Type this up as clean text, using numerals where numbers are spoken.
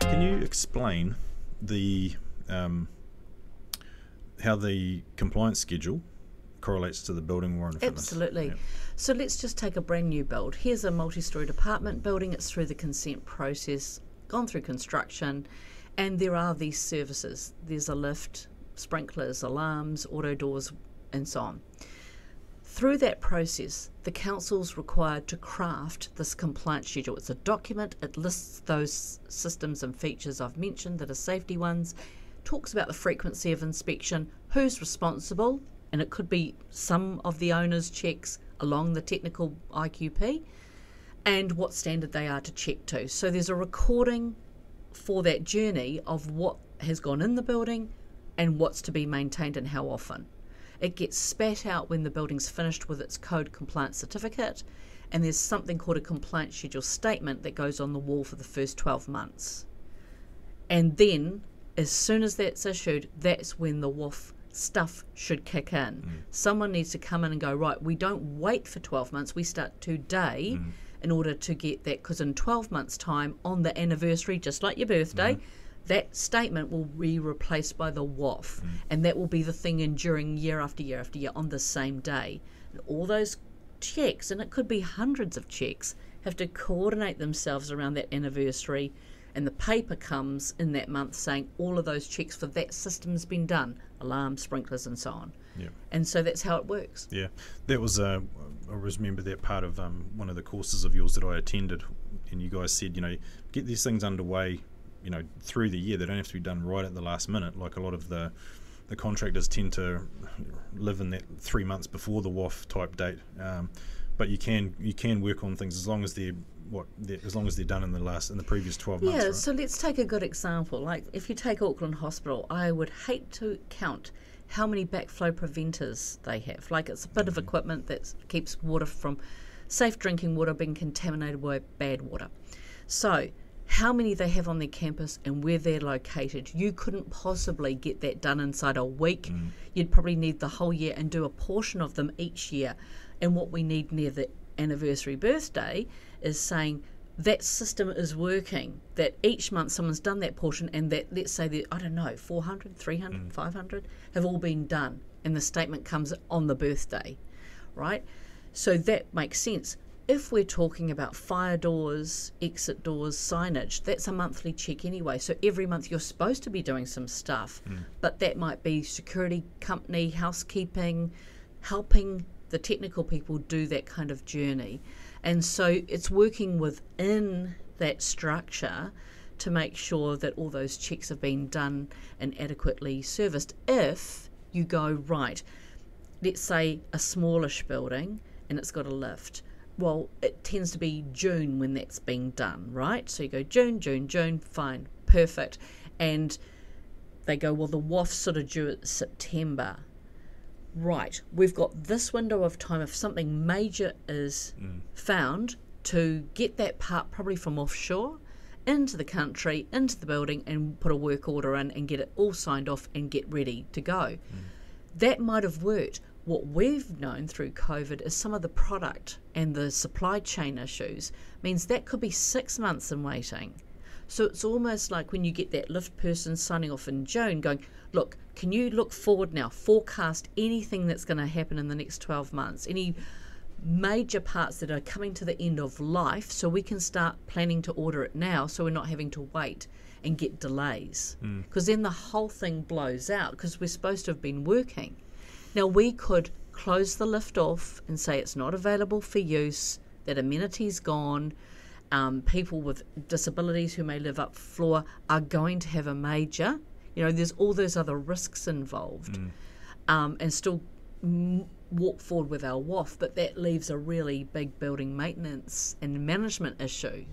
Can you explain the how the compliance schedule correlates to the building warrant of fitness? Absolutely. Yeah. So let's just take a brand new build. Here's a multi-storey apartment building. It's through the consent process, gone through construction, and there are these services. There's a lift, sprinklers, alarms, auto doors, and so on. Through that process, the council's required to craft this compliance schedule. It's a document. It lists those systems and features I've mentioned that are safety ones, talks about the frequency of inspection, who's responsible, and it could be some of the owner's checks along the technical IQP, and what standard they are to check to. So there's a recording for that journey of what has gone in the building and what's to be maintained and how often. It gets spat out when the building's finished with its code compliance certificate, and there's something called a compliance schedule statement that goes on the wall for the first 12 months. And then, as soon as that's issued, that's when the WOF stuff should kick in. Someone needs to come in and go, right, we don't wait for 12 months, we start today in order to get that, because in 12 months' time, on the anniversary, just like your birthday, that statement will be replaced by the WOF, and that will be the thing enduring year after year after year on the same day. And all those checks, and it could be hundreds of checks, have to coordinate themselves around that anniversary, and the paper comes in that month saying all of those checks for that system's been done, alarms, sprinklers, and so on. Yeah. And so that's how it works. Yeah, that was I remember that part of one of the courses of yours that I attended, and you guys said, get these things underway, through the year. They don't have to be done right at the last minute, like a lot of the contractors tend to live in that 3 months before the WOF type date. But you can work on things as long as they're done in the previous 12 months. Yeah, right? So let's take a good example. Like if you take Auckland Hospital, I would hate to count how many backflow preventers they have. Like it's a bit of equipment that keeps water from safe drinking water being contaminated by bad water. So how many they have on their campus and where they're located. You couldn't possibly get that done inside a week. You'd probably need the whole year and do a portion of them each year. And what we need near the anniversary birthday is saying that system is working, that each month someone's done that portion, and that, let's say that, 400, 300, 500 have all been done, and the statement comes on the birthday, right? So that makes sense. If we're talking about fire doors, exit doors, signage, that's a monthly check anyway. So every month you're supposed to be doing some stuff, but that might be security company, housekeeping, helping the technical people do that kind of journey. And so it's working within that structure to make sure that all those checks have been done and adequately serviced. If you go, right, let's say a smallish building and it's got a lift, well, it tends to be June when that's being done, right? So you go June, fine, perfect. And they go, well, the WOF's sort of due at September. Right, we've got this window of time if something major is found to get that part probably from offshore into the country, into the building, and put a work order in and get it all signed off and get ready to go. That might have worked. What we've known through COVID is some of the product and the supply chain issues means that could be 6 months in waiting. So it's almost like when you get that lift person signing off in June going, look, can you look forward now, forecast anything that's going to happen in the next 12 months, any major parts that are coming to the end of life, so we can start planning to order it now so we're not having to wait and get delays. Because then the whole thing blows out because we're supposed to have been working. Now we could close the lift off and say it's not available for use, that amenity's gone, people with disabilities who may live up floor are going to have a major, there's all those other risks involved, and still walk forward with our WOF, but that leaves a really big building maintenance and management issue.